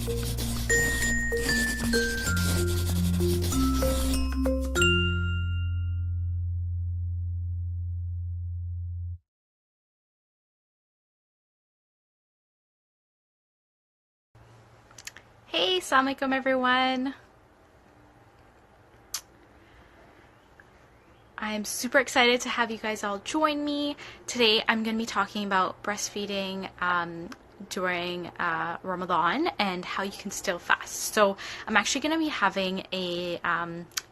Hey, Assalamualaikum everyone. I'm super excited to have you guys all join me. Today I'm going to be talking about breastfeeding during Ramadan and how you can still fast. So I'm actually going to be having a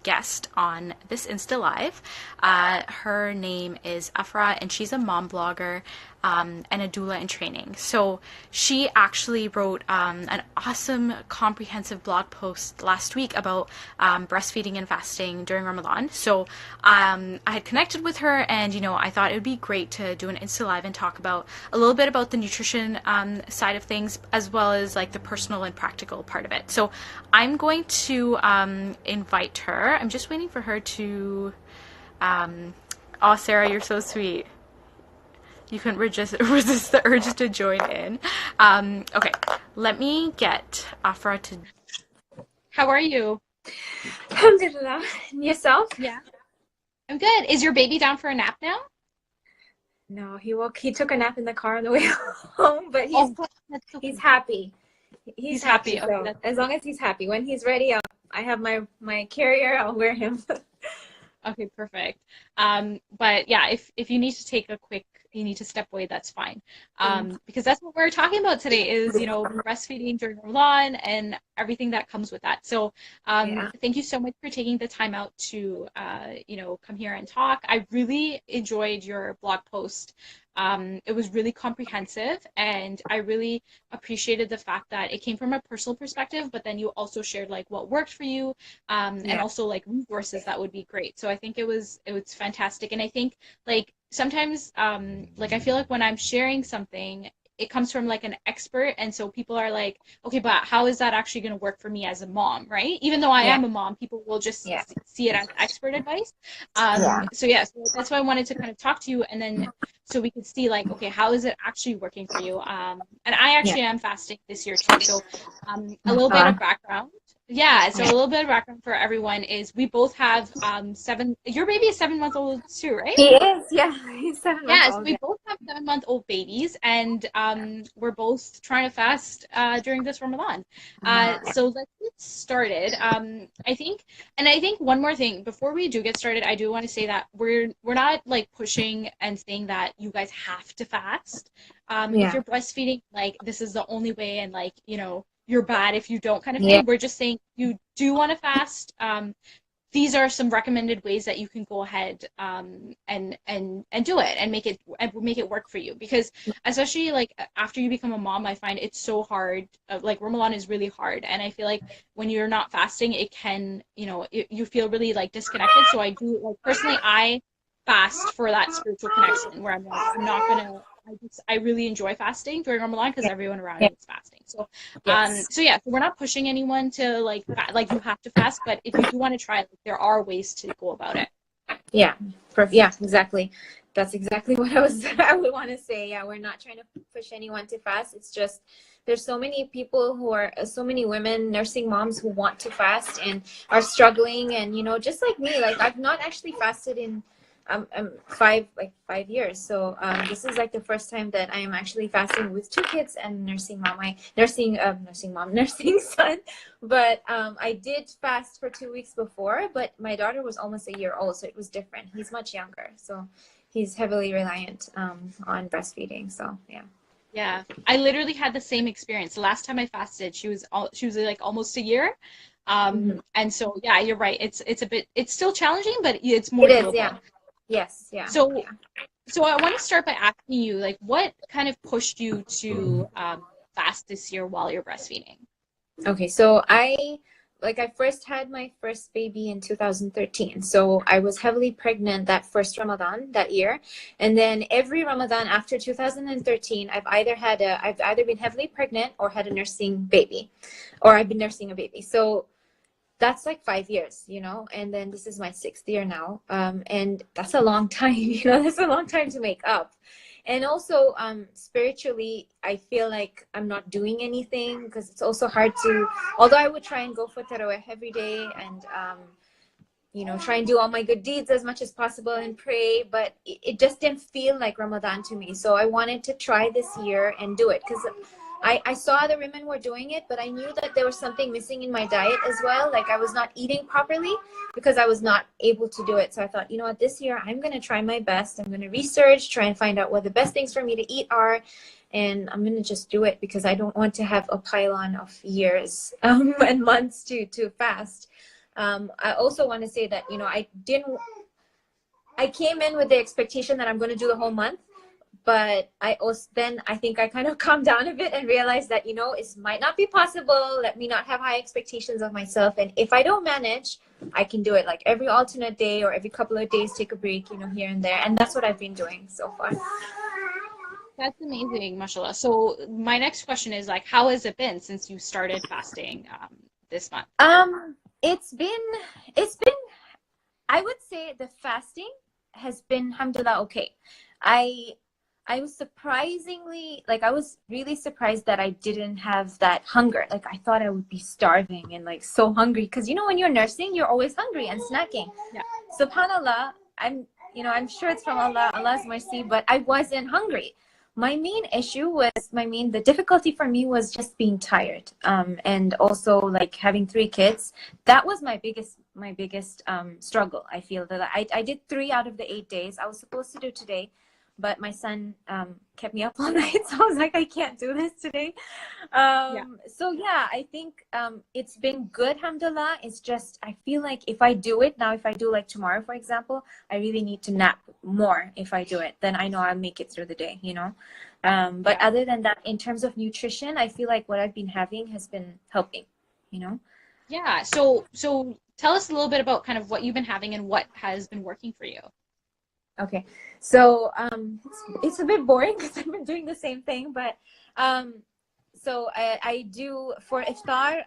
guest on this Insta Live. Her name is Afra and she's a mom blogger and a doula in training. So she actually wrote an awesome comprehensive blog post last week about breastfeeding and fasting during Ramadan. So I had connected with her and, I thought it would be great to do an Insta Live and talk about a little bit about the nutrition side of things as well as like the personal and practical part of it. So I'm going to invite her. I'm just waiting for her to... oh, Sarah, you're so sweet. You couldn't resist the urge to join in. Okay, let me get Afra to... How are you? Alhamdulillah. And yourself? Yeah. I'm good. Is your baby down for a nap now? No, he took a nap in the car on the way home, but he's happy. He's happy. So okay, as long as he's happy. When he's ready, I have my carrier, I'll wear him. Okay, perfect. But yeah, if you need to take you need to step away, that's fine. Because that's what we're talking about today is, breastfeeding during Ramadan and everything that comes with that. So thank you so much for taking the time out to, come here and talk. I really enjoyed your blog post. It was really comprehensive and I really appreciated the fact that it came from a personal perspective, but then you also shared like what worked for you and also like resources that would be great. So I think it was fantastic. And I think like sometimes like I feel like when I'm sharing something, it comes from like an expert and so people are like, okay, but how is that actually going to work for me as a mom, right? Even though I am a mom, people will just see it as expert advice. So that's why I wanted to kind of talk to you and then so we could see like, okay, how is it actually working for you? And I actually am fasting this year too. So a little bit of background. Yeah, so a little bit of background for everyone is we both have your baby is 7 months old too, right? He is, he's 7 months Yeah, so old. we both have 7 month old babies and we're both trying to fast during this Ramadan. So let's get started. I think one more thing before we do get started, I do want to say that we're not like pushing and saying that you guys have to fast. If you're breastfeeding, like this is the only way and like, you're bad if you don't kind of thing. We're just saying you do want to fast. These are some recommended ways that you can go ahead and do it and make it work for you because especially like after you become a mom, I find it's so hard. Like Ramadan is really hard, and I feel like when you're not fasting, it can you feel really like disconnected. So I do like personally, I fast for that spiritual connection where I'm like I'm not gonna. I really enjoy fasting during Ramadan because everyone around me is fasting. So, so we're not pushing anyone to like you have to fast, but if you do want to try it, there are ways to go about it. Yeah, perfect. Yeah, exactly. That's exactly what I would want to say. Yeah, we're not trying to push anyone to fast. It's just there's so many people so many women, nursing moms who want to fast and are struggling, and just like me, like I've not actually fasted in 5 years. So this is like the first time that I am actually fasting with 2 kids and nursing son. But I did fast for 2 weeks before, but my daughter was almost a year old, so it was different. He's much younger, so he's heavily reliant on breastfeeding. So yeah, I literally had the same experience. The last time I fasted, she was like almost a year. And so yeah, you're right. It's still challenging, but it's more doable. Yes, yeah. So I want to start by asking you, like, what kind of pushed you to fast this year while you're breastfeeding? Okay, so I first had my first baby in 2013. So I was heavily pregnant that first Ramadan that year. And then every Ramadan after 2013, I've either been heavily pregnant or had a nursing baby, or I've been nursing a baby. So that's like 5 years, and then this is my 6th year now. And that's a long time, that's a long time to make up. And also spiritually, I feel like I'm not doing anything, because it's also hard to, although I would try and go for tarawih every day, and you know, try and do all my good deeds as much as possible and pray, but it just didn't feel like Ramadan to me. So I wanted to try this year and do it, because I saw other women were doing it, but I knew that there was something missing in my diet as well. Like I was not eating properly because I was not able to do it. So I thought, you know what, this year I'm going to try my best. I'm going to research, try and find out what the best things for me to eat are. And I'm going to just do it, because I don't want to have a pile-on of years and months to fast. I also want to say that, you know, I came in with the expectation that I'm going to do the whole month. But I also, then I think I kind of calmed down a bit and realized that, you know, it might not be possible. Let me not have high expectations of myself. And if I don't manage, I can do it like every alternate day or every couple of days, take a break, you know, here and there. And that's what I've been doing so far. That's amazing, mashallah. So my next question is like, how has it been since you started fasting this month? It's been, I would say the fasting has been, alhamdulillah, okay. I was surprisingly, like, I was really surprised that I didn't have that hunger. Like, I thought I would be starving and, like, so hungry. Because, you know, when you're nursing, you're always hungry and snacking. Yeah. SubhanAllah, I'm sure it's from Allah, Allah's mercy, but I wasn't hungry. My main issue was, the difficulty for me was just being tired. And also, like, having 3 kids. That was my biggest struggle. I feel that I did 3 out of the 8 days. I was supposed to do today, but my son kept me up all night, so I was like, I can't do this today. So yeah, I think it's been good, alhamdulillah. It's just, I feel like if I do it now, if I do like tomorrow, for example, I really need to nap more. If I do it, then I know I'll make it through the day, you know. But other than that, in terms of nutrition, I feel like what I've been having has been helping, you know. Yeah, so tell us a little bit about kind of what you've been having and what has been working for you. Okay, so it's a bit boring because I've been doing the same thing, but so I do for iftar.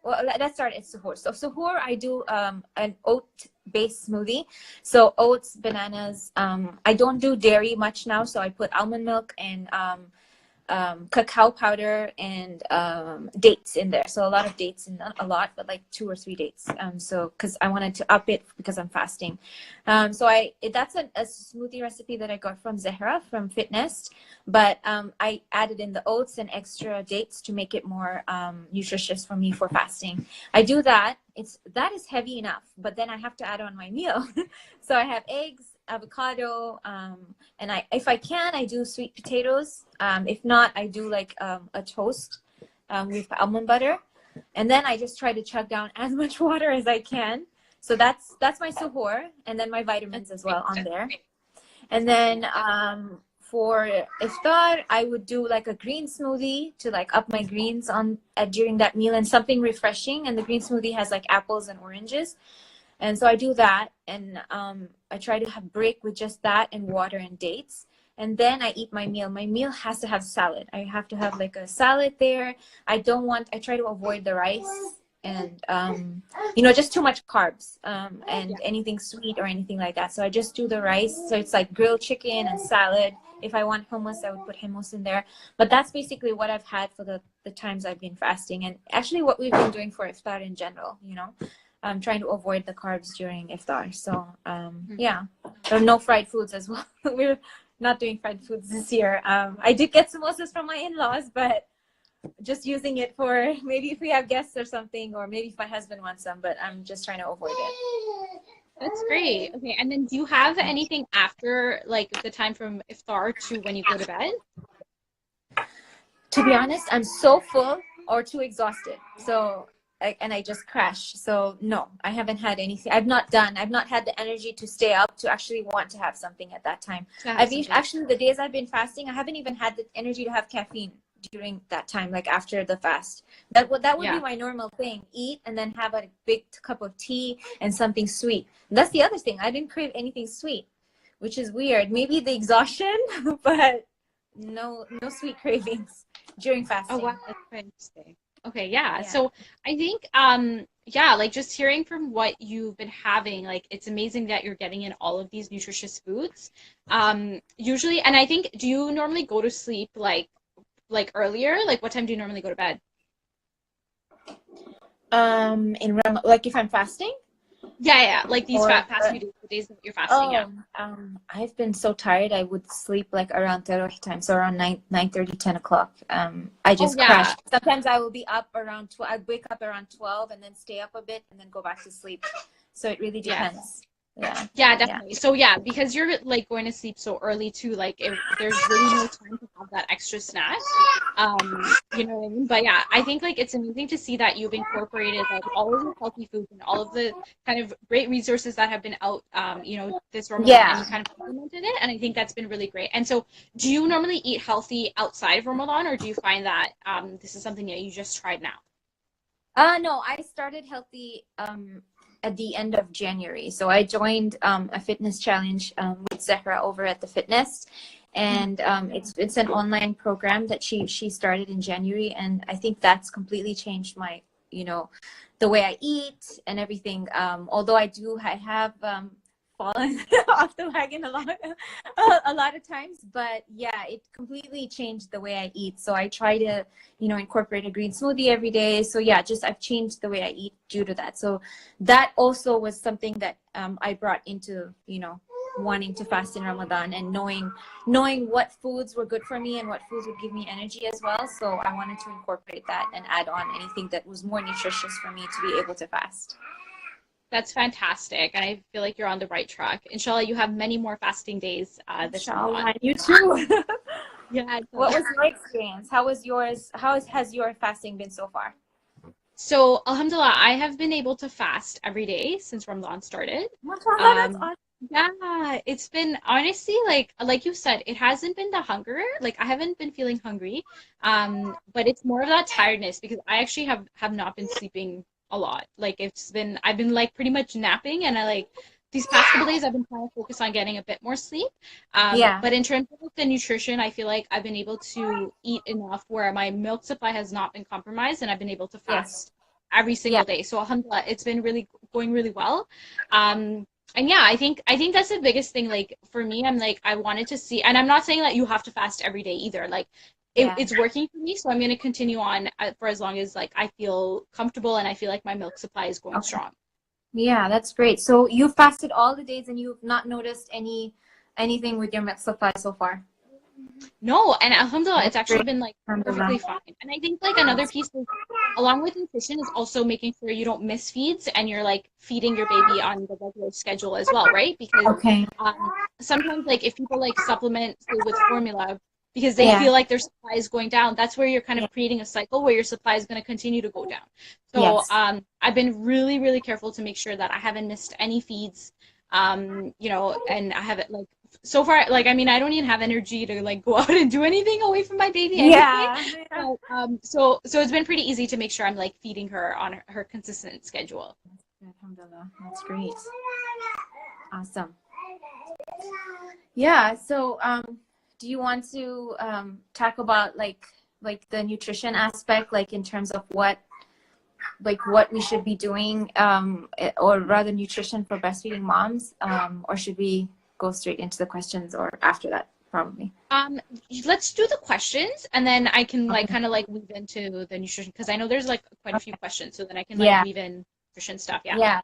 Well, let's start at suhoor. So suhoor, I do an oat-based smoothie. So oats, bananas. I don't do dairy much now, so I put almond milk and cacao powder and dates in there. So a lot of dates, and not a lot, but like 2 or 3 dates. So because I wanted to up it because I'm fasting. So that's a smoothie recipe that I got from Zahra from Fitness, but I added in the oats and extra dates to make it more nutritious for me for fasting. I do that. That is heavy enough, but then I have to add on my meal. So I have eggs, avocado, and if I can, I do sweet potatoes. If not, I do like a toast with almond butter, and then I just try to chug down as much water as I can. So that's my suhoor, and then my vitamins as well on there. And then for iftar, I would do like a green smoothie to like up my greens during that meal, and something refreshing. And the green smoothie has like apples and oranges. And so I do that, and I try to break with just that and water and dates. And then I eat my meal. My meal has to have salad. I have to have like a salad there. I try to avoid the rice and, you know, just too much carbs and anything sweet or anything like that. So I just do the rice. So it's like grilled chicken and salad. If I want hummus, I would put hummus in there. But that's basically what I've had for the times I've been fasting. And actually what we've been doing for iftar in general, you know. I'm trying to avoid the carbs during iftar. So yeah, no fried foods as well. We're not doing fried foods this year. I did get samosas from my in-laws, but just using it for maybe if we have guests or something, or maybe if my husband wants some, but I'm just trying to avoid it. That's great. Okay, and then do you have anything after like the time from iftar to when you go to bed? To be honest, I'm so full or too exhausted. So and I just crash. So no, I haven't had anything. I've not had the energy to stay up to actually want to have something at that time. Actually, the days I've been fasting, I haven't even had the energy to have caffeine during that time, like after the fast. That would be my normal thing. Eat and then have a big cup of tea and something sweet. And that's the other thing. I didn't crave anything sweet, which is weird. Maybe the exhaustion, but no sweet cravings during fasting. Oh wow, that's very interesting. Okay, yeah. Yeah. So I think yeah, like just hearing from what you've been having, like it's amazing that you're getting in all of these nutritious foods. Usually, and I think, do you normally go to sleep like earlier? Like what time do you normally go to bed? Like if I'm fasting Yeah, yeah, like these or past few days, the days that you're fasting, yeah. oh, I've been so tired. I would sleep like around Tarawih time, so around 9:30, 10 o'clock. I Oh just crash. yeah, Sometimes I will be up around 12. I'd wake up around 12 and then stay up a bit and then go back to sleep. So it really yeah. depends. Yeah, Yeah, yeah, definitely. So yeah, because you're like going to sleep so early too, like there's really no time to have that extra snack. You know what I mean? But yeah, I think like it's amazing to see that you've incorporated like all of the healthy foods and all of the kind of great resources that have been out, this Ramadan, and yeah. you kind of implemented it. And I think that's been really great. And so, do you normally eat healthy outside of Ramadan, or do you find that this is something that you just tried now? No, I started healthy at the end of January. So I joined a fitness challenge with Zahra over at the fitness, and it's an online program that she started in January, and I think that's completely changed my, the way I eat and everything. Although I have fallen off the wagon a lot of times, but yeah, it completely changed the way I eat. So I try to incorporate a green smoothie every day. So yeah, just I've changed the way I eat due to that. So that also was something that I brought into wanting to fast in Ramadan, and knowing what foods were good for me and what foods would give me energy as well. So I wanted to incorporate that and add on anything that was more nutritious for me to be able to fast. That's fantastic. And I feel like you're on the right track. Inshallah, you have many more fasting days this Ramadan. Inshallah, you too. Yeah. What was your experience? How was yours? Has your fasting been so far? So, Alhamdulillah, I have been able to fast every day since Ramadan started. MashaAllah, that's Um, awesome. yeah, it's been honestly like you said, it hasn't been the hunger. Like I haven't been feeling hungry. But it's more of that tiredness because I actually have not been sleeping a lot. Like I've been like pretty much napping, and I like these past couple days I've been trying to focus on getting a bit more sleep. Yeah, But in terms of like, the nutrition, I feel like I've been able to eat enough where my milk supply has not been compromised, and I've been able to yes, fast every yeah, single day. So alhamdulillah, it's been really going really well. And yeah, I think that's the biggest thing. Like for me, I'm like I wanted to see, and I'm not saying that you have to fast every day either. Like yeah, it's working for me, so I'm going to continue on for as long as like I feel comfortable and I feel like my milk supply is going okay. strong. Yeah, that's great. So you fasted all the days and you've not noticed anything with your milk supply so far? No, and alhamdulillah, it's That's actually great. been like Alhamdulillah. perfectly fine. And I think like another piece is along with nutrition is also making sure you don't miss feeds and you're like feeding your baby on the regular schedule as well, right? Because Okay. sometimes like if people like supplement say with formula because they Yeah. feel like their supply is going down, that's where you're kind Yeah. of creating a cycle where your supply is going to continue to go down. So Yes. I've been really, really careful to make sure that I haven't missed any feeds. And I haven't like so far, like I mean, I don't even have energy to like go out and do anything away from my baby anyway. Yeah. Yeah. So it's been pretty easy to make sure I'm like feeding her on her consistent schedule. Alhamdulillah. That's great. Awesome. Yeah. So, do you want to talk about like the nutrition aspect, like in terms of what we should be doing, or rather nutrition for breastfeeding moms, or should we go straight into the questions or after that, probably? Um, let's do the questions and then I can like Okay. kind of like weave into the nutrition because I know there's like quite a few Okay. questions, so then I can like Yeah. weave in nutrition stuff. Yeah. Yeah.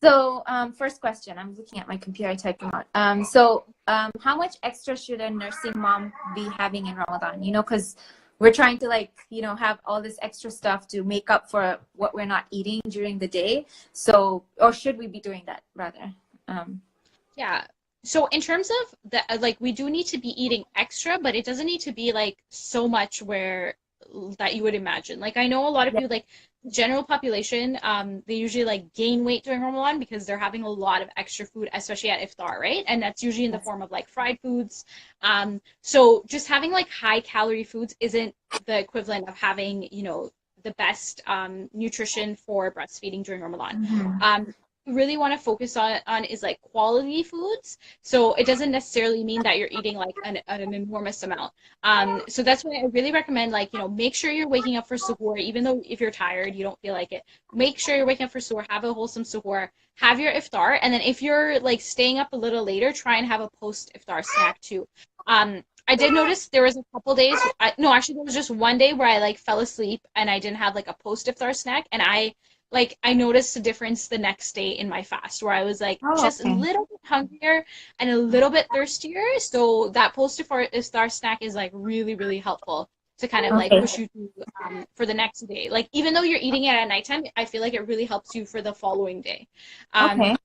So, first question, I'm looking at my computer, I typed them out. How much extra should a nursing mom be having in Ramadan? Because we're trying to have all this extra stuff to make up for what we're not eating during the day. So, or should we be doing that rather? Yeah. So in terms of the like we do need to be eating extra, but it doesn't need to be like so much where that you would imagine. Like I know a lot of Yeah. people like the general population, they usually like gain weight during Ramadan because they're having a lot of extra food, especially at iftar, right? And that's usually in the Yes. form of like fried foods. So just having like high calorie foods isn't the equivalent of having, the best nutrition for breastfeeding during Ramadan. Mhm. Um, really want to focus on is like quality foods. So it doesn't necessarily mean that you're eating like an enormous amount. So that's why I really recommend like, make sure you're waking up for suhoor, even though if you're tired, you don't feel like it. Make sure you're waking up for suhoor, have a wholesome suhoor, have your iftar, and then if you're like staying up a little later, try and have a post iftar snack too. I did notice there was a couple days, no, actually there was just one day where I like fell asleep and I didn't have like a post iftar snack, and I noticed a difference the next day in my fast where I was like Oh, just a okay. little bit hungrier and a little bit thirstier. So that post iftar snack is like really, really helpful to kind of like Okay. push you through for the next day. Like even though you're eating it at nighttime, I feel like it really helps you for the following day. Okay.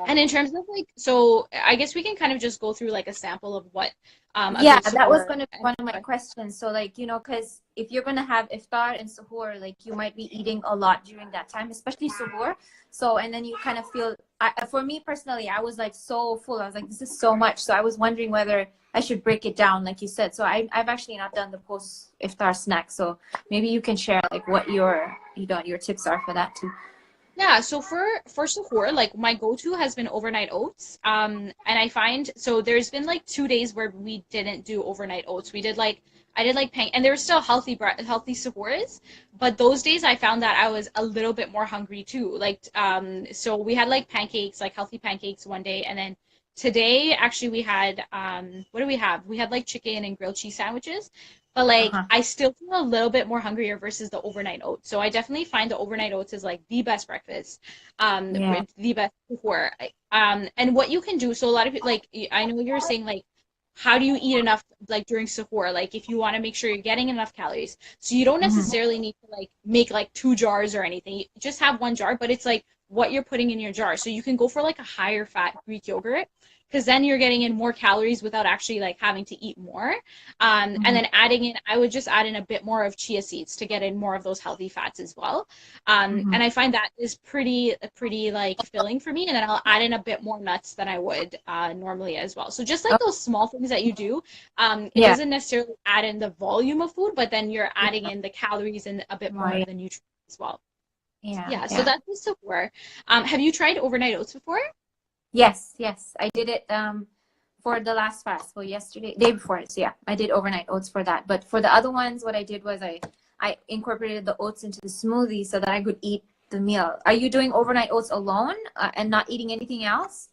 And in terms of like, so I guess we can kind of just go through like a sample of what a Yeah, good that was suhoor. going to be one of my questions. So, like, because if you're going to have iftar and suhoor, like, you might be eating a lot during that time, especially suhoor. So, and then you kind of feel, for me personally, I was like so full. I was like, this is so much. So, I was wondering whether I should break it down, like you said. So, I've actually not done the post iftar snack. So, maybe you can share like what your tips are for that too. Yeah, so for suhoor, like my go-to has been overnight oats. And I find so there's been like 2 days where we didn't do overnight oats. We did like I did like pan and there were still healthy suhoors, but those days I found that I was a little bit more hungry too. Like so we had like pancakes, like healthy pancakes one day, and then today actually we had what do we have? We had like chicken and grilled cheese sandwiches. But like Uh-huh. I still feel a little bit more hungrier versus the overnight oats. So I definitely find the overnight oats is like the best breakfast, Yeah. the best before. And what you can do. So a lot of people like I know you're saying like, how do you eat enough like during suhoor? Like if you want to make sure you're getting enough calories, so you don't Hmm. necessarily need to like make like 2 jars or anything. You just have 1 jar, but it's like what you're putting in your jar. So you can go for like a higher fat Greek yogurt because then you're getting in more calories without actually like having to eat more. And Hmm. then adding in, I would just add in a bit more of chia seeds to get in more of those healthy fats as well. Hmm. And I find that is pretty like filling for me. And then I'll add in a bit more nuts than I would normally as well. So just like Oh, those small things that you do, it yeah. doesn't necessarily add in the volume of food, but then you're adding Yeah. in the calories and a bit Oh, more yeah. of the nutrients as well. Yeah. Yeah, so Yeah. that's the support. Have you tried overnight oats before? Yes, yes. I did it for the last fast. Well, yesterday, day before. So yeah, I did overnight oats for that. But for the other ones, what I did was I incorporated the oats into the smoothie so that I could eat the meal. Are you doing overnight oats alone and not eating anything else?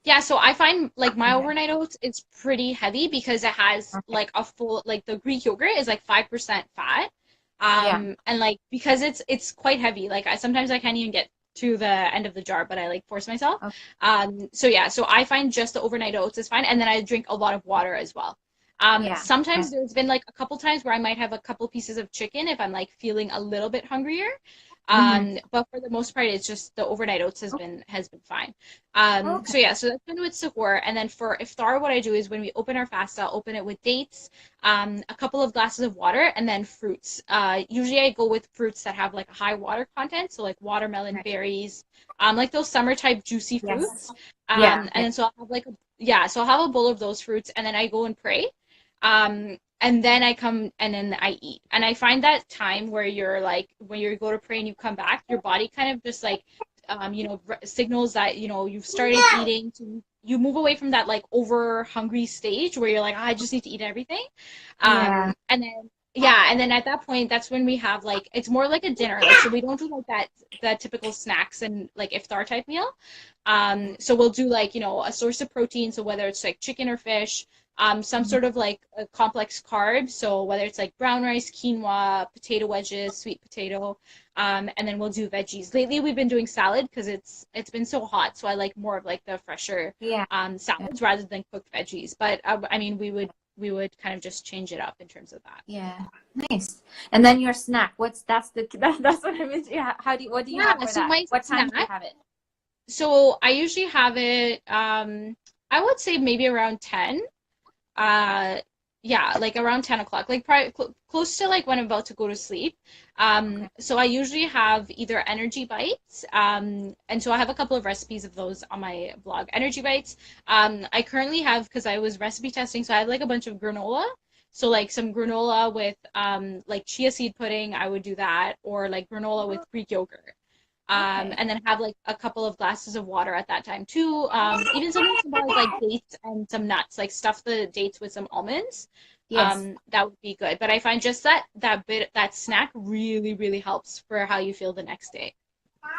Yeah, so I find like my Okay. overnight oats it's pretty heavy because it has Okay. like a full like the Greek yogurt is like 5% fat. Yeah. And like because it's quite heavy, like sometimes I can't even get to the end of the jar, but I like force myself. Okay. So yeah, so I find just the overnight oats is fine, and then I drink a lot of water as well. Yeah. Yeah. Sometimes there's been like a couple times where I might have a couple pieces of chicken if I'm like feeling a little bit hungrier. Mm-hmm. But for the most part, it's just the overnight oats has been fine. Okay. So yeah, so that's been with suhoor, and then for iftar, what I do is when we open our fast, I'll open it with dates, a couple of glasses of water, and then fruits. Usually I go with fruits that have like a high water content, so like watermelon, Okay. berries, like those summer type juicy Yes. fruits. Yeah. And Yeah. then so I'll have like so I'll have a bowl of those fruits, and then I go and pray. And then I come and then I eat. And I find that time where you're like when you go to pray and you come back, your body kind of just like signals that you've started eating to you move away from that like over hungry stage where you're like, I just need to eat everything. Yeah. And then yeah, and then at that point that's when we have like it's more like a dinner. Like so we don't do like that typical snacks and like iftar type meal. So we'll do like, a source of protein, so whether it's like chicken or fish, some Mhm. sort of like a complex carb, so whether it's like brown rice, quinoa, potato wedges, sweet potato, and then we'll do veggies. Lately, we've been doing salad because it's been so hot, so I like more of like the fresher Yeah. Yeah. salads rather than cooked veggies. But I mean, we would kind of just change it up in terms of that. Yeah. Nice. And then your snack. That's what I meant. Yeah. What do you have Yeah. for So that? my What time do you snack. have it? So I usually have it. I would say maybe around 10. Uh, yeah, like around 10 o'clock, like probably close to like when I'm about to go to sleep. Okay. So I usually have either energy bites, and so I have a couple of recipes of those on my blog. Energy bites. I currently have because I was recipe testing, so I have like a bunch of granola. So like some granola with like chia seed pudding, I would do that, or like granola with Greek yogurt. Okay. and then have like a couple of glasses of water at that time too. Even something small like dates and some nuts, like stuff the dates with some almonds. Yes. That would be good. But I find just that snack really helps for how you feel the next day.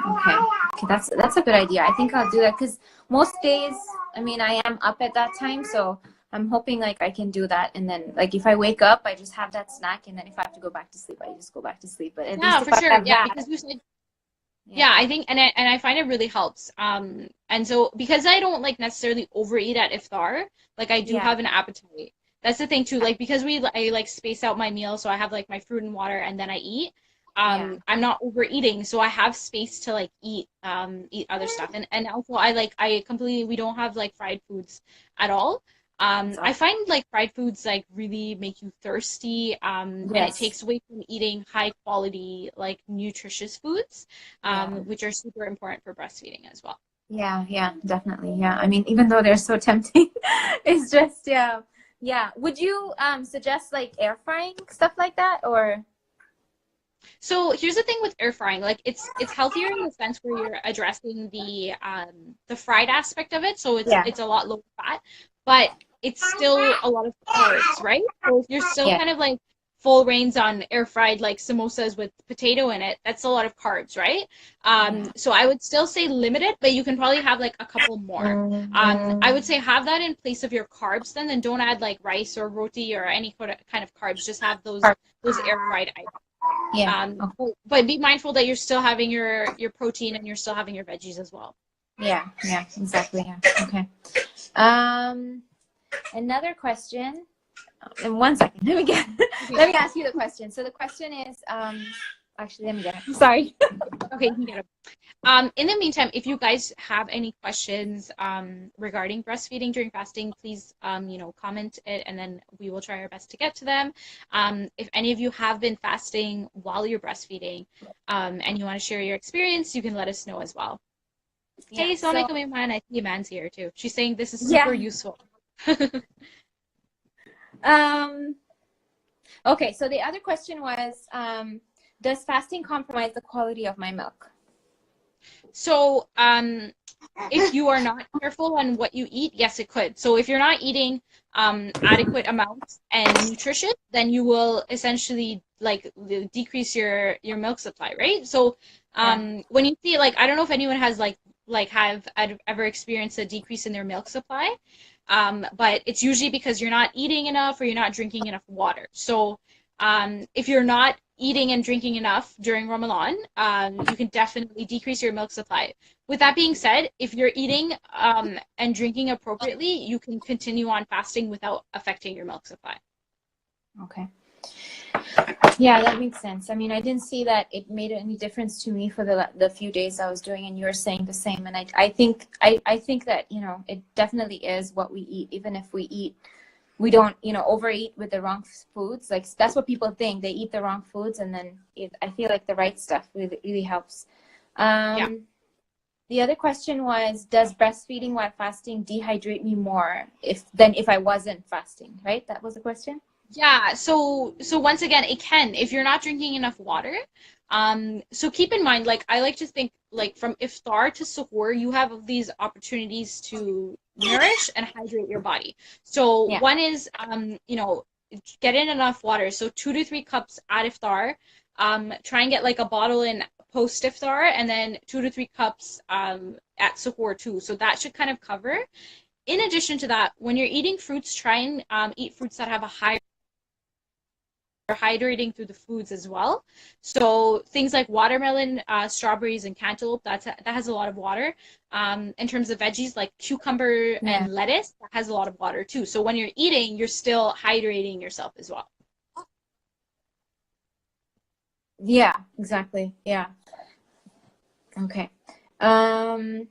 Okay. Okay, that's a good idea. I think I'll do that because most days, I mean, I am up at that time, so I'm hoping like I can do that. And then like if I wake up, I just have that snack, and then if I have to go back to sleep, I just go back to sleep. But at Yeah, least if for I sure. have Yeah, that, because you said yeah, yeah, I think and I find it really helps. And so because I don't like necessarily overeat at iftar, like I do yeah, have an appetite. That's the thing too. Like because I like space out my meal, so I have like my fruit and water and then I eat. yeah. I'm not overeating, so I have space to like eat other stuff. And also I completely we don't have like fried foods at all. That's I awesome. find like fried foods like really make you thirsty, and it Yes. takes away from eating high quality like nutritious foods, Yeah. which are super important for breastfeeding as well. Yeah, yeah, definitely. Yeah. I mean, even though they're so tempting, it's just yeah. Yeah. Would you suggest like air frying stuff like that or So here's the thing with air frying, like it's healthier in the sense where you're addressing the fried aspect of it, so yeah. it's a lot lower fat, but it's still a lot of carbs, right? So if you're still Yeah. kind of like full range on air fried like samosas with potato in it, that's a lot of carbs, right? Yeah. So I would still say limit it, but you can probably have like a couple more. I would say have that in place of your carbs then don't add like rice or roti or any kind of carbs. Just have those air fried items. Yeah. Okay. But be mindful that you're still having your protein and you're still having your veggies as well. Yeah. Yeah. Exactly. Yeah. Okay. Um, Another question. In 1 second, let me get. Okay, Let me ask you the question. So the question is, actually, let me get it. Sorry. okay, you can get it. In the meantime, if you guys have any questions regarding breastfeeding during fasting, please comment it and then we will try our best to get to them. If any of you have been fasting while you're breastfeeding and you want to share your experience, you can let us know as well. Yeah. Hey, So Assalamualaikum Iman. I see Iman's here too. She's saying this is super yeah. useful. Um. Okay. So the other question was, does fasting compromise the quality of my milk? So, if you are not careful on what you eat, yes, it could. So if you're not eating adequate amounts and nutritious, then you will essentially like decrease your milk supply, right? So Yeah. when you see like I don't know if anyone has have ever experienced a decrease in their milk supply, but it's usually because you're not eating enough or you're not drinking enough water. So if you're not eating and drinking enough during Ramadan, you can definitely decrease your milk supply. With that being said, if you're eating and drinking appropriately, you can continue on fasting without affecting your milk supply. Okay. Yeah, that makes sense. I mean, I didn't see that it made any difference to me for the few days I was doing, and you're saying the same. And I think that it definitely is what we eat. Even if we don't overeat with the wrong foods. Like that's what people think. They eat the wrong foods, and then I feel like the right stuff really helps. Yeah. The other question was, does breastfeeding while fasting dehydrate me more than if I wasn't fasting? Right? That was the question. Yeah, so once again, it can if you're not drinking enough water. So keep in mind, like I like to think, like from iftar to suhoor, you have these opportunities to nourish and hydrate your body. So Yeah. one is, get in enough water. So 2 to 3 cups at iftar. Try and get like a bottle in post iftar, and then 2 to 3 cups at suhoor too. So that should kind of cover. In addition to that, when you're eating fruits, try and eat fruits that have a high hydrating through the foods as well. So things like watermelon, strawberries, and cantaloupe, that has a lot of water. In terms of veggies like cucumber Yeah. and lettuce, that has a lot of water too. So when you're eating, you're still hydrating yourself as well. Yeah. Exactly. Yeah. Okay. Um,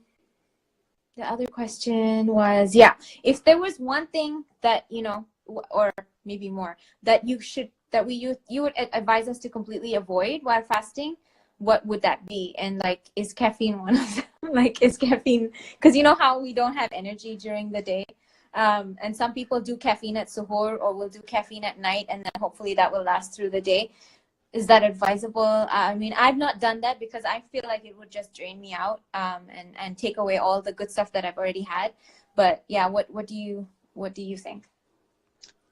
the other question was, yeah, if there was one thing that or maybe more that you would advise us to completely avoid while fasting, what would that be? And like, is caffeine one of them? Like, is caffeine, because you know how we don't have energy during the day, and some people do caffeine at suhoor or will do caffeine at night, and then hopefully that will last through the day. is that advisable? I mean, I've not done that because I feel like it would just drain me out, and take away all the good stuff that I've already had. But yeah, what do you think?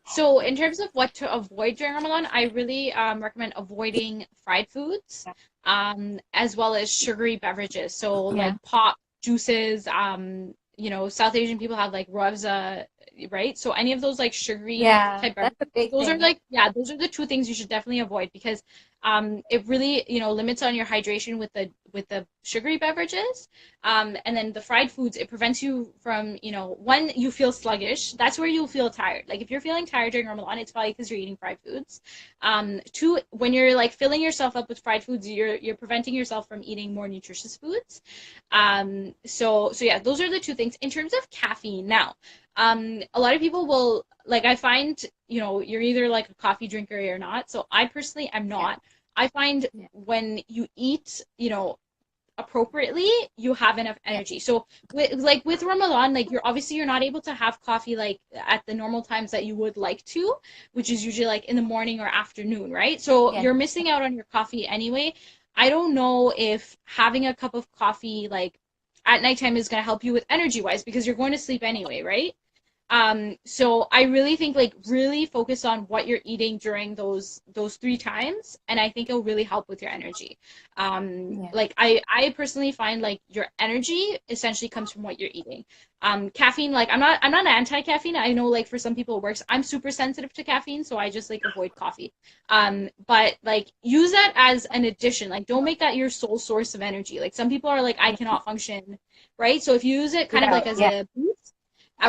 So in terms of what to avoid during Ramadan, I really recommend avoiding fried foods, as well as sugary beverages. So Yeah. like pop, juices, South Asian people have like ruafza, right? So any of those like sugary Yeah, type that's beverages, a big those are thing. Yeah. like, yeah, those are the two things you should definitely avoid because it really, limits on your hydration with the sugary beverages. And then the fried foods, it prevents you from, when you feel sluggish, that's where you'll feel tired. Like if you're feeling tired during Ramadan, it's probably because you're eating fried foods. Two, when you're like filling yourself up with fried foods, you're preventing yourself from eating more nutritious foods. So yeah, those are the two things. In terms of caffeine, now, a lot of people will like. I find you're either like a coffee drinker or not. So I personally am Yeah. not. I find Yeah. when you eat, appropriately, you have enough Yeah. energy. So with Ramadan, like you're not able to have coffee like at the normal times that you would like to, which is usually like in the morning or afternoon, right? So Yeah. you're missing out on your coffee anyway. I don't know if having a cup of coffee like at nighttime is going to help you with energy wise because you're going to sleep anyway, right? So I really think like really focus on what you're eating during those 3 times, and I think it'll really help with your energy. Yeah. Like I personally find like your energy essentially comes from what you're eating. Caffeine, like I'm not anti-caffeine. I know like for some people it works. I'm super sensitive to caffeine, so I just like avoid coffee. But like use that as an addition. Like don't make that your sole source of energy. Like some people are like I cannot function, right? So if you use it kind of like Without. as Yeah. a boost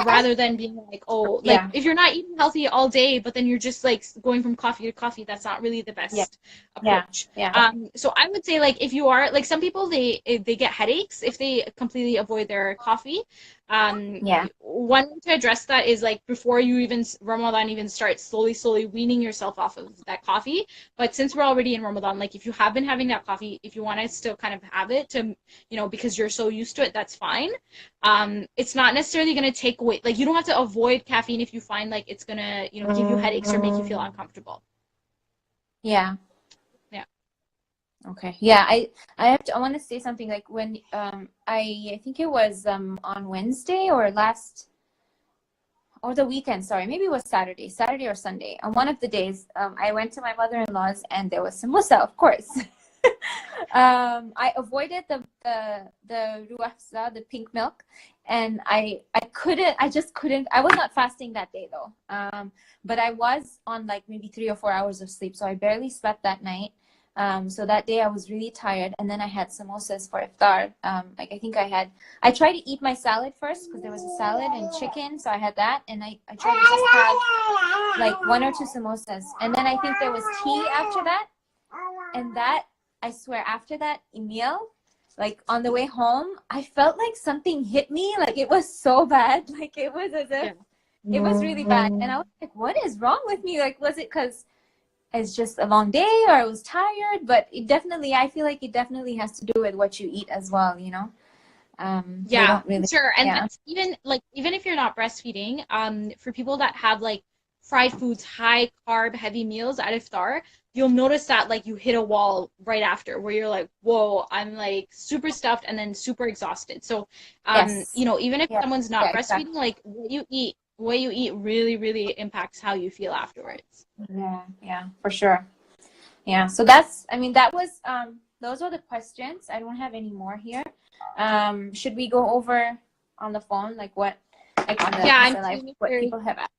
rather than being like, oh, like Yeah. if you're not eating healthy all day, but then you're just like going from coffee to coffee, that's not really the Yeah. best Yeah. approach. Yeah. So I would say like if you are like some people they get headaches if they completely avoid their coffee. Yeah. One way to address that is like before you even Ramadan even starts, slowly weaning yourself off of that coffee. But since we're already in Ramadan, like if you have been having that coffee, if you want to still kind of have it to, because you're so used to it, that's fine. It's not necessarily going to take away, like you don't have to avoid caffeine if you find like it's going to, give you headaches or make you feel uncomfortable. Yeah. Yeah. Okay. Yeah, I want to say something like when I think it was on Wednesday or the weekend, sorry, maybe it was Saturday or Sunday. On one of the days, I went to my mother-in-law's and there was samosa, of course. I avoided the ruafza, the pink milk, and I just couldn't. I was not fasting that day though. But I was on like maybe 3 or 4 hours of sleep, so I barely slept that night. So that day I was really tired, and then I had samosas for iftar. Like I tried to eat my salad first because there was a salad and chicken, so I had that, and I tried to just have like 1 or 2 samosas, and then I think there was tea after that, and that I swear after that meal, like on the way home, I felt like something hit me, like it was so bad, like it was as if it was really bad, and I was like, what is wrong with me? Like, was it because it's just a long day or I was tired? But I feel like it definitely has to do with what you eat as well, They Yeah, don't really. sure. And Yeah. that's even if you're not breastfeeding, for people that have like fried foods, high carb, heavy meals at iftar, you'll notice that like you hit a wall right after where you're like, whoa, I'm like super stuffed and then super exhausted. So, Yes. even if Yeah. someone's not Yeah, breastfeeding, exactly. like what you eat really, really impacts how you feel afterwards. Yeah, yeah, for sure. Yeah. So that's, I mean, that was those are the questions. I don't have any more here. Should we go over on the phone like what like on the Yeah, I'm Insta Live seeing if what there's people have asked?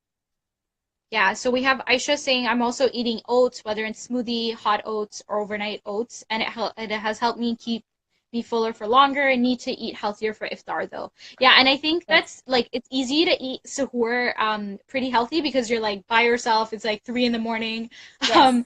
Yeah, so we have Aisha saying I'm also eating oats, whether in smoothie, hot oats, or overnight oats, and it has helped me keep me fuller for longer and need to eat healthier for iftar though. Yeah, and I think Yes. that's like it's easy to eat suhoor pretty healthy because you're like by yourself, it's like 3 in the morning. Yes. Um,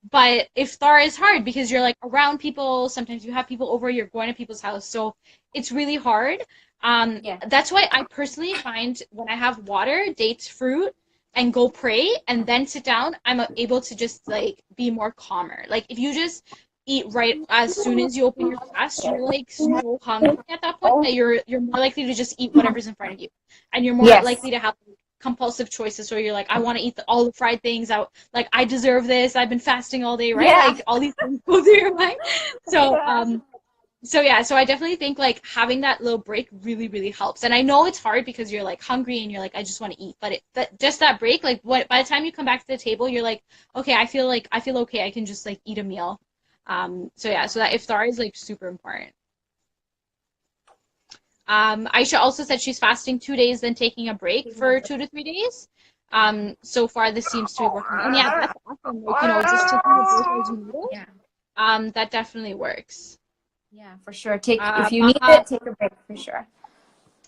but iftar is hard because you're like around people, sometimes you have people over, you're going to people's house. So it's really hard. Yeah. That's why I personally find when I have water, dates, fruit, and go pray and then sit down, I'm able to just like be more calmer. Like if you just eat right as soon as you open your fast, you're like so hungry at that point that you're more likely to just eat whatever's in front of you, and you're more Yes. likely to have compulsive choices where you're like, I want to eat all the fried things out, like I deserve this, I've been fasting all day, right? Yeah. Like all these things go through your mind. So Yeah. so I definitely think like having that little break really, really helps. And I know it's hard because you're like hungry and you're like, I just want to eat. But just that break, like what by the time you come back to the table, you're like, okay, I feel okay. I can just like eat a meal. So yeah, so that iftar is like super important. Aisha also said she's fasting 2 days, then taking a break for 2 to 3 days. So far this seems to be working. And yeah, that's awesome. Like, just taking a break as you need it. Yeah. That definitely works. Yeah, for sure. Take if you need Maha, it, take a break for sure.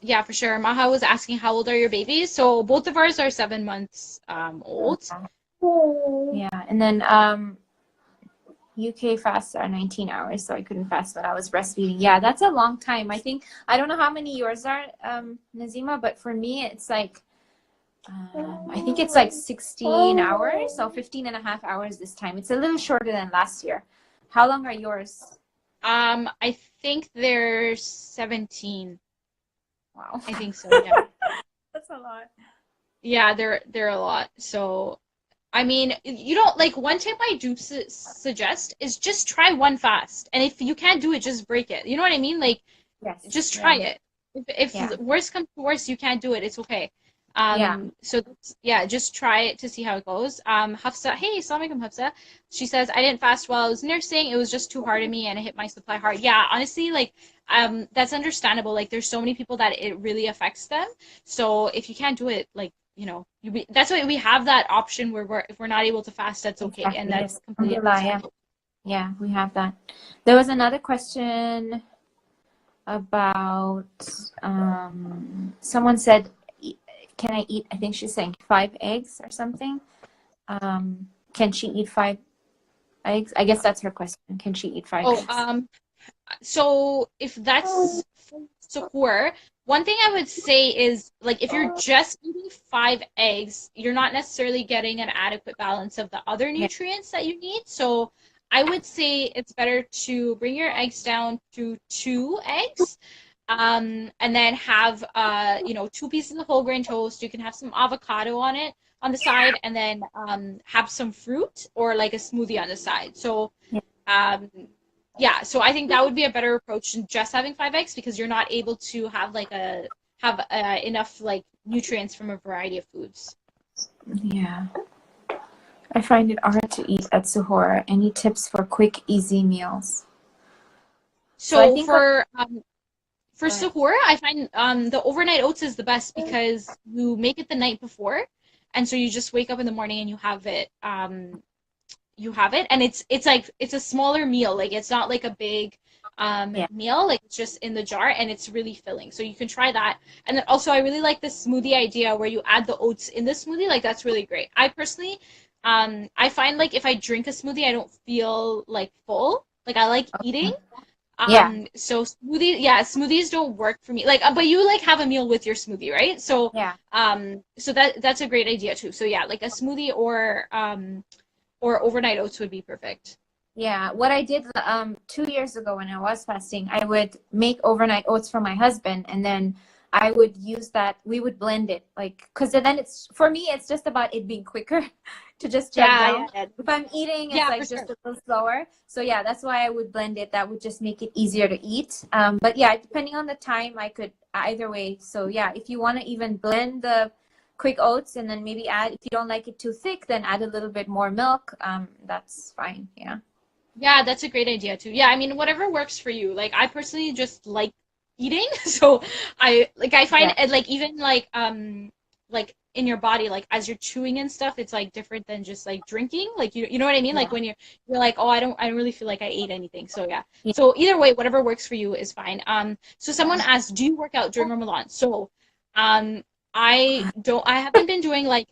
yeah, for sure. Maha was asking how old are your babies? So both of ours are 7 months old. Yeah, and then UK fasts are 19 hours, so I couldn't fast when I was breastfeeding. Yeah, that's a long time. I don't know how many yours are, Nazima, but for me, it's like, I think it's like 16 hours, so 15 and a half hours this time. It's a little shorter than last year. How long are yours? I think they're 17. Wow. I think so, yeah. That's a lot. Yeah, they're a lot. So I mean, like one tip I do suggest is just try one fast. And if you can't do it, just break it. You know what I mean? Like, Yes. just try Yeah. it. If Yeah. worst comes to worst, you can't do it, it's okay. Yeah. So yeah, just try it to see how it goes. Hafsa, hey, Assalamu alaikum, Hafsa. She says, I didn't fast while I was nursing. It was just too hard on me and it hit my supply hard. Yeah, honestly, like, that's understandable. Like, there's so many people that it really affects them. So if you can't do it, like, that's why we have that option where if we're not able to fast, that's okay. And Exactly. that's Yes. completely Alhamdulillah, yeah. understandable. Yeah, we have that. There was another question about someone said, can I eat, I think she's saying 5 eggs or something. Can she eat 5 eggs? I guess that's her question. Can she eat five Oh, eggs? so if that's suhoor, one thing I would say is like if you're just eating 5 eggs, you're not necessarily getting an adequate balance of the other Yeah. nutrients that you need. So I would say it's better to bring your eggs down to 2 eggs. And then have 2 pieces of whole grain toast. You can have some avocado on it on the side, and then have some fruit or like a smoothie on the side. So Yeah. um, yeah, so I think that would be a better approach than just having 5 eggs because you're not able to have enough like nutrients from a variety of foods. Yeah. I find it hard to eat at suhoor. Any tips for quick, easy meals? So I So think for suhoor, I find the overnight oats is the best because you make it the night before, and so you just wake up in the morning and you have it and it's a smaller meal, like it's not like a big yeah. meal, like it's just in the jar and it's really filling, so you can try that. And then also I really like this smoothie idea where you add the oats in the smoothie, like that's really great. I personally I find like if I drink a smoothie I don't feel like full, like I like eating. Yeah. So smoothies don't work for me, like but you like have a meal with your smoothie, right? So Yeah. so that's a great idea too. So yeah, like a smoothie or overnight oats would be perfect. Yeah, what I did 2 years ago when I was fasting, I would make overnight oats for my husband, and then I would use that. We would blend it, like, because then it's for me, it's just about it being quicker to just chug Yeah, down. yeah, If I'm eating, it's yeah, for like sure. just a little slower. So yeah, that's why I would blend it. That would just make it easier to eat. But yeah, depending on the time, I could either way. So yeah, if you want to even blend the quick oats and then maybe add, if you don't like it too thick, then add a little bit more milk. That's fine. Yeah. Yeah, that's a great idea too. Yeah, I mean, whatever works for you. Like, I personally just like eating, so I find Yeah. it like even like in your body, like as you're chewing and stuff, it's like different than just like drinking. Like you know what I mean? Like Yeah. when you're like, oh, I don't really feel like I ate anything. So yeah. Yeah. So either way, whatever works for you is fine. So someone asked, do you work out during Ramadan? So um I haven't been doing like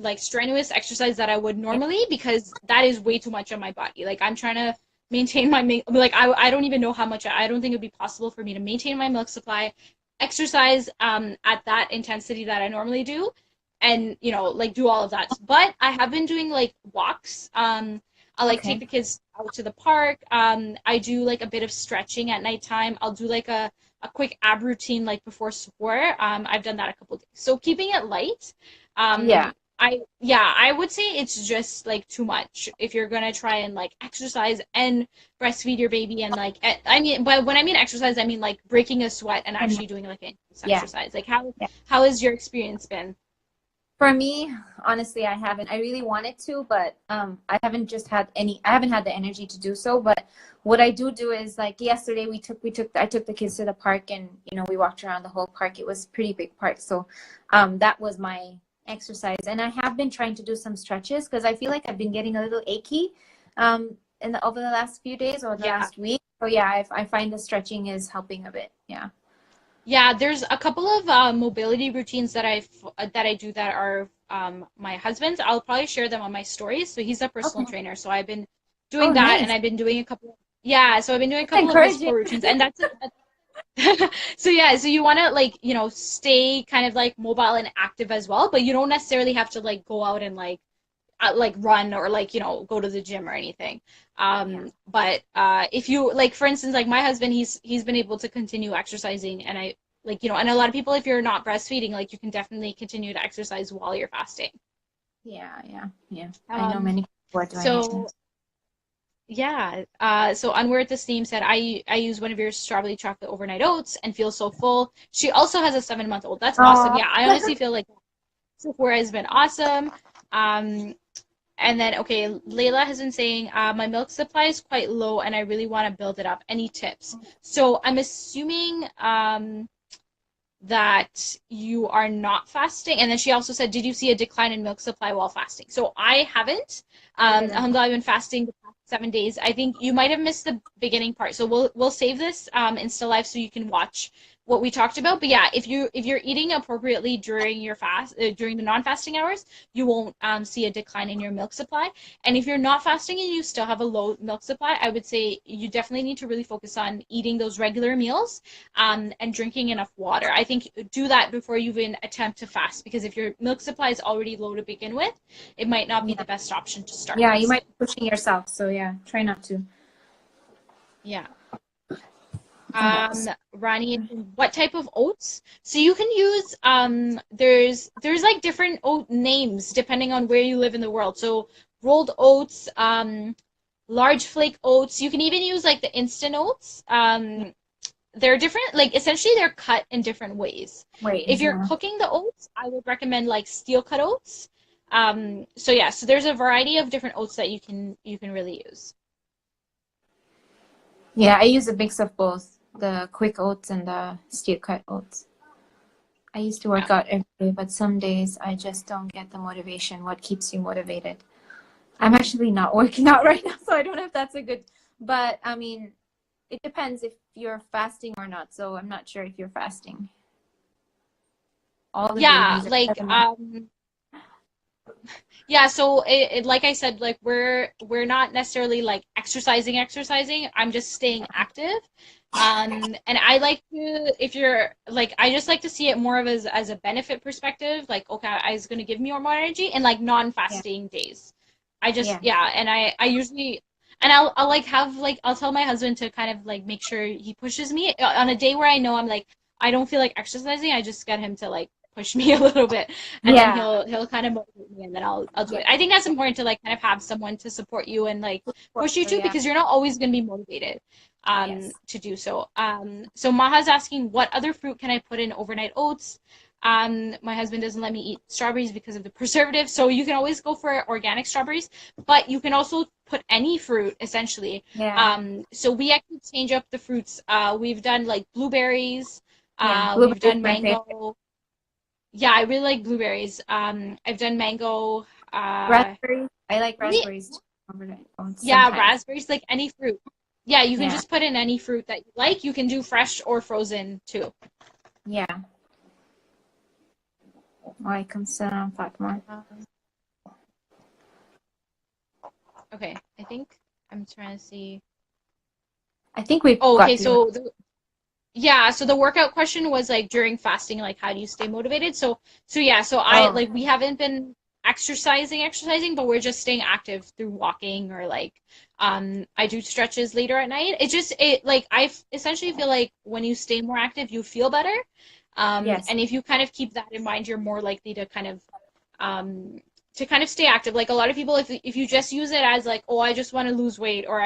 like strenuous exercise that I would Yeah. normally because that is way too much on my body. Like I'm trying to maintain my like I don't even know how much. I don't think it would be possible for me to maintain my milk supply, exercise at that intensity that I normally do, and like do all of that. But I have been doing like walks. I'll like take Okay. the kids out to the park. I do like a bit of stretching at nighttime. I'll do like a quick ab routine like before suhoor. I've done that a couple of days. So keeping it light. Yeah. I would say it's just like too much if you're gonna try and like exercise and breastfeed your baby and like I mean, but when I mean exercise, I mean like breaking a sweat and And actually doing like an yeah. exercise. Like Yeah. how has your experience been? For me, honestly, I haven't. I really wanted to, but I haven't just had any. I haven't had the energy to do so. But what I do is like yesterday, I took the kids to the park, and we walked around the whole park. It was a pretty big park, so that was my exercise. And I have been trying to do some stretches because I feel like I've been getting a little achy over the last few days or the Yeah. last week. So yeah, I find the stretching is helping a bit. Yeah. Yeah, there's a couple of mobility routines that I do that are my husband's. I'll probably share them on my stories. So he's a personal Okay. trainer. So I've been Oh, doing that, and nice. I've been doing a couple. Yeah, so I've been doing a That's couple of his encouraging. core routines, and that's so yeah. So you want to like stay kind of like mobile and active as well, but you don't necessarily have to like go out and like run or like go to the gym or anything. Yeah. But if you like, for instance, like my husband, he's been able to continue exercising, and I like and a lot of people, if you're not breastfeeding, like you can definitely continue to exercise while you're fasting. Yeah, yeah, yeah. I know um many people are doing it. so yeah, so Unworth Esteem said, I use one of your strawberry chocolate overnight oats and feel so full. She also has a 7-month-old. That's awesome. Oh, Yeah, I honestly feel like Sephora has been awesome. um And then, okay, Layla has been saying, my milk supply is quite low and I really want to build it up. Any tips? So I'm assuming that you are not fasting. And then she also said, did you see a decline in milk supply while fasting? So I haven't. I didn't. Alhamdulillah, I've been fasting the past 7 days. I think you might have missed the beginning part. So we'll save this Insta Live so you can watch what we talked about. But yeah, if you're eating appropriately during your fast during the non-fasting hours, you won't see a decline in your milk supply. And if you're not fasting and you still have a low milk supply, I would say you definitely need to really focus on eating those regular meals and drinking enough water. I think do that before you even attempt to fast, because if your milk supply is already low to begin with, it might not be Yeah. the best option to start Yeah, you fasting. might be pushing yourself. So yeah, try not to. Yeah. Yes. Rani, what type of oats? So you can use there's like different oat names depending on where you live in the world. So rolled oats, large flake oats. You can even use like the instant oats. They're different, like essentially they're cut in different ways. Wait. If you're Yeah. cooking the oats, I would recommend like steel cut oats. So yeah, so there's a variety of different oats that you can really use. Yeah, I use a mix of both the quick oats and the steel cut oats. I used to Yeah. work out every day, but some days I just don't get the motivation. What keeps you motivated? I'm actually not working out right now, so I don't know if that's a good. But I mean, it depends if you're fasting or not. So I'm not sure if you're fasting. All the Yeah, babies are like 7 months. yeah, so like I said, like we're not necessarily like exercising. I'm just staying active. And I like to, if you're like, I just like to see it more of as a benefit perspective. Like, okay, it's gonna give me more energy, and like Yeah, non-fasting days. I just yeah, yeah, and I usually and I'll like have like I'll tell my husband to kind of like make sure he pushes me on a day where I know I'm like I don't feel like exercising. I just get him to like push me a little bit, and then yeah, he'll kind of motivate me, and then I'll do yeah. it. I think that's important to like kind of have someone to support you and like push you So, too, yeah, because you're not always going to be motivated yes. to do so. So Maha's asking, what other fruit can I put in overnight oats? My husband doesn't let me eat strawberries because of the preservative, so you can always go for organic strawberries, but you can also put any fruit essentially. Yeah, So we actually change up the fruits. We've done like blueberries. yeah. We've Blueberry is done my favorite. mango. Yeah, I really like blueberries. I've done mango. Raspberries. I like We raspberries too. Overnight oats Yeah, sometimes. raspberries, like any fruit. Yeah, you can Yeah, just put in any fruit that you like. You can do fresh or frozen too. yeah. Walaikum salam, Fatma. Um, okay, I think I'm trying to see. I think we've Oh, got okay, through. yeah, so the workout question was like during fasting, like how do you stay motivated? So yeah, so I Oh, like we haven't been exercising, but we're just staying active through walking or like I do stretches later at night. It like essentially feel like when you stay more active, you feel better. Yes. And if you kind of keep that in mind, you're more likely um, to kind of stay active. Like a lot of people, if you just use it as like, oh, I just want to lose weight, or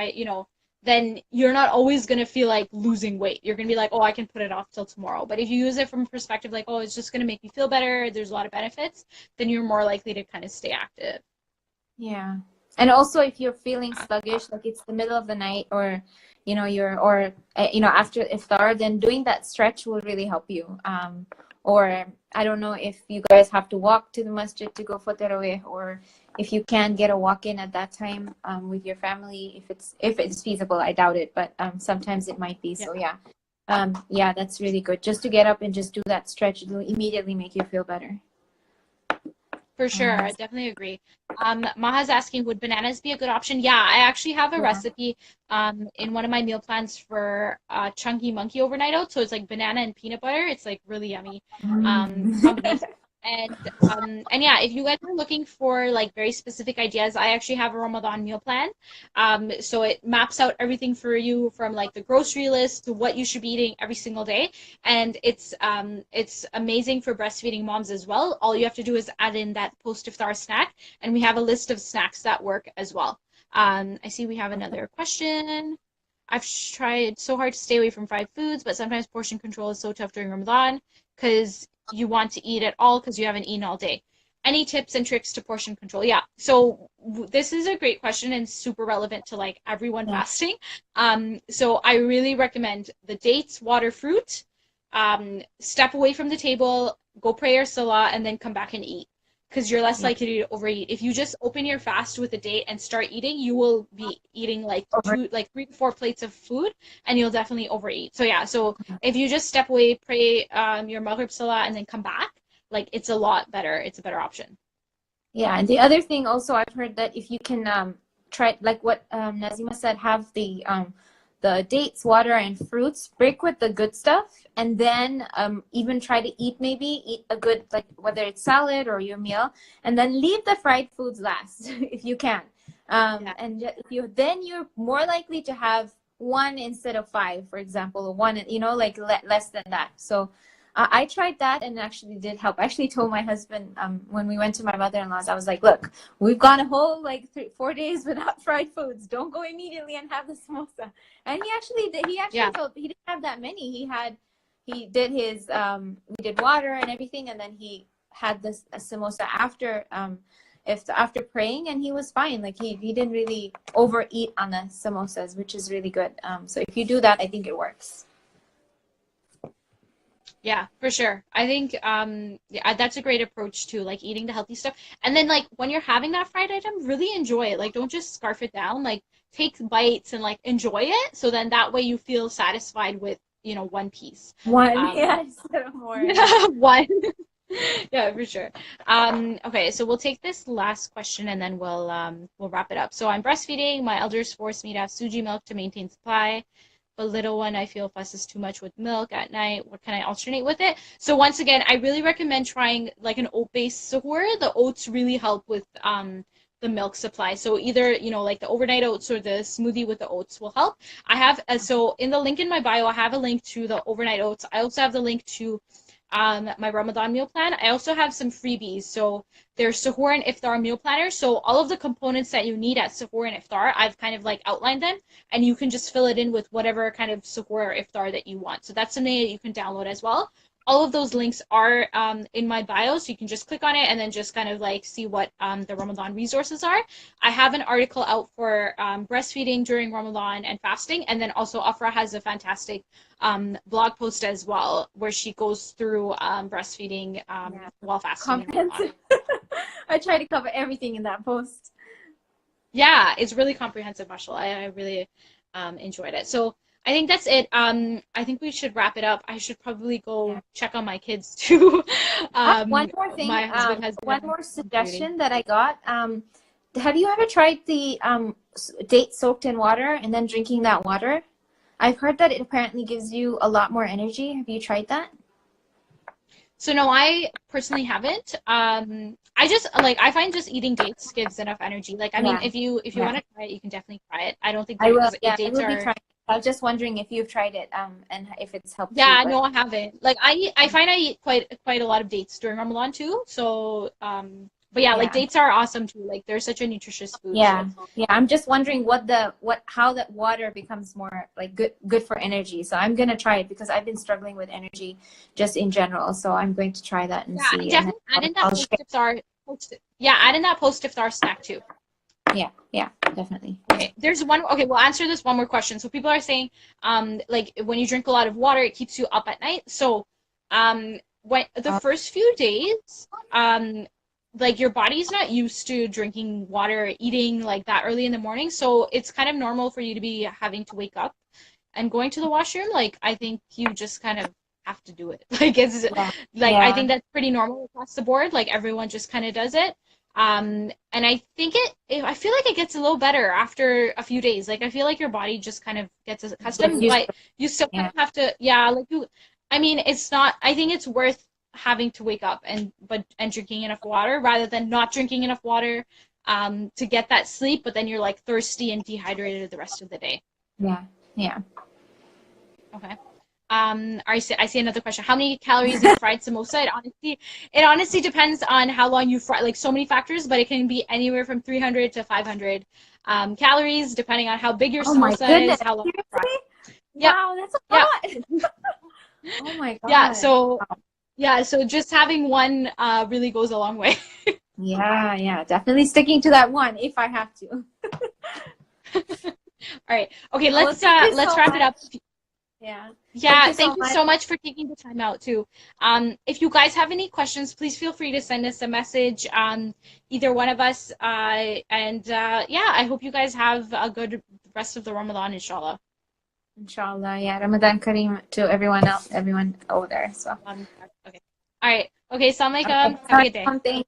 then you're not always gonna feel like losing weight. You're gonna be like, oh, I can put it off till tomorrow. But if you use it from a perspective like, oh, it's just gonna make me feel better, there's a lot of benefits, then you're more likely to kind of stay active. Yeah. And also if you're feeling sluggish, like it's the middle of the night or after iftar, then doing that stretch will really help you. Or I don't know if you guys have to walk to the masjid to go for tarawih, or if you can get a walk in at that time with your family, if it's feasible. I doubt it, but sometimes it might be. So yeah. Yeah, that's really good. Just to get up and just do that stretch, it'll immediately make you feel better. For sure, I definitely agree. Maha's asking, would bananas be a good option? Yeah, I actually have a recipe in one of my meal plans for chunky monkey overnight oats. So it's like banana and peanut butter. It's like really yummy combination. And yeah, if you guys are looking for like very specific ideas, I actually have a Ramadan meal plan. So it maps out everything for you from like the grocery list to what you should be eating every single day. And it's amazing for breastfeeding moms as well. All you have to do is add in that post-iftar snack, and we have a list of snacks that work as well. I see we have another question. I've tried so hard to stay away from fried foods, but sometimes portion control is so tough during Ramadan because you want to eat it all because you haven't eaten all day. Any tips and tricks to portion control? Yeah, so this is a great question and super relevant to like everyone fasting. So I really recommend the dates, water, fruit. Step away from the table, go pray your salah, and then come back and eat, because you're less likely to overeat. If you just open your fast with a date and start eating, you will be eating like 3 to 4 plates of food, and you'll definitely overeat. So yeah, so if you just step away, pray your Maghrib Salah, and then come back, like it's a lot better. It's a better option. Yeah, and the other thing also, I've heard that if you can try, like what Nazima said, have the dates, water, and fruits, break with the good stuff, and then even try to eat a good, like whether it's salad or your meal, and then leave the fried foods last if you can. And then you're more likely to have one instead of five, for example, or one, like less than that. So I tried that and actually did help. I actually told my husband when we went to my mother-in-law's, I was like, look, we've gone a whole like 4 days without fried foods. Don't go immediately and have the samosa. And he actually did. He actually told, he didn't have that many. He did his, we did water and everything. And then he had this samosa after praying, and he was fine. Like he didn't really overeat on the samosas, which is really good. So if you do that, I think it works. Yeah, for sure. I think that's a great approach too, like eating the healthy stuff. And then like when you're having that fried item, really enjoy it. Like don't just scarf it down. Like take bites and like enjoy it. So then that way you feel satisfied with, one piece. Instead of more. Yeah, one. Yeah, for sure. Okay, so we'll take this last question and then we'll wrap it up. So I'm breastfeeding. My elders forced me to have suji milk to maintain supply. But little one, I feel fusses too much with milk at night. What can I alternate with it? So once again, I really recommend trying like an oat-based suhoor. The oats really help with the milk supply. So either, like the overnight oats or the smoothie with the oats will help. I have, so in the link in my bio, I have a link to the overnight oats. I also have the link to my Ramadan meal plan. I also have some freebies. So there's suhoor and iftar meal planner. So all of the components that you need at suhoor and iftar, I've kind of like outlined them, and you can just fill it in with whatever kind of suhoor or iftar that you want. So that's something that you can download as well. All of those links are in my bio, so you can just click on it and then just kind of like see what the Ramadan resources are. I have an article out for breastfeeding during Ramadan and fasting, and then also Afra has a fantastic blog post as well where she goes through breastfeeding while fasting. I try to cover everything in that post. Yeah, it's really comprehensive, mashallah. I really enjoyed it. So I think that's it. I think we should wrap it up. I should probably go check on my kids too. One more thing. My husband has one more suggestion that I got. Have you ever tried the date soaked in water and then drinking that water? I've heard that it apparently gives you a lot more energy. Have you tried that? So no, I personally haven't. I just like I find just eating dates gives enough energy. Like I mean, Yeah, if you yeah. want to try it, you can definitely try it. I don't think I there will. because Yeah, I dates will be are. trying. I was just wondering if you've tried it, and if it's helped you. Yeah, But no, I haven't. Like I find I eat quite a lot of dates during Ramadan too. So but yeah, like yeah, dates are awesome too. Like they're such a nutritious food. yeah, So yeah. I'm just wondering how that water becomes more like good for energy. So I'm gonna try it because I've been struggling with energy just in general. So I'm going to try that and yeah, see, and then definitely add in that I'll post share. iftar. Yeah, add in that post iftar snack too. Yeah, yeah, definitely. Okay, there's one. Okay, we'll answer this one more question. So people are saying, like when you drink a lot of water, it keeps you up at night. So, when the Uh, first few days, like your body's not used to drinking water, or eating like that early in the morning. So it's kind of normal for you to be having to wake up and going to the washroom. Like I think you just kind of have to do it. Like it's yeah, like I yeah, think that's pretty normal across the board. Like everyone just kind of does it. And I think I feel like it gets a little better after a few days. Like I feel like your body just kind of gets get accustomed, used but to you still kind yeah, of have to, yeah, like you, I mean, it's not, I think it's worth having to wake up and drinking enough water rather than not drinking enough water to get that sleep, but then you're like thirsty and dehydrated the rest of the day. yeah, yeah. Okay. I see another question. How many calories in fried samosa? It honestly depends on how long you fry. Like so many factors, but it can be anywhere from 300 to 500 calories, depending on how big your Oh my samosa goodness! is, how long you fry. Seriously? Yep, Wow, that's a yep, lot. Oh my yeah. God. So yeah, so just having one really goes a long way. Yeah, yeah, definitely sticking to that one if I have to. All right. Okay, Oh, well, thank you let's so wrap it up. much. Yeah, thank Yeah, you so thank you much. so much for taking the time out too. If you guys have any questions, please feel free to send us a message, either one of us. And yeah, I hope you guys have a good rest of the Ramadan, inshallah. Inshallah, yeah. Ramadan Kareem to everyone else, everyone over there. So, Okay. All right. Okay, Assalamu okay. alaikum. Have a good day. Something.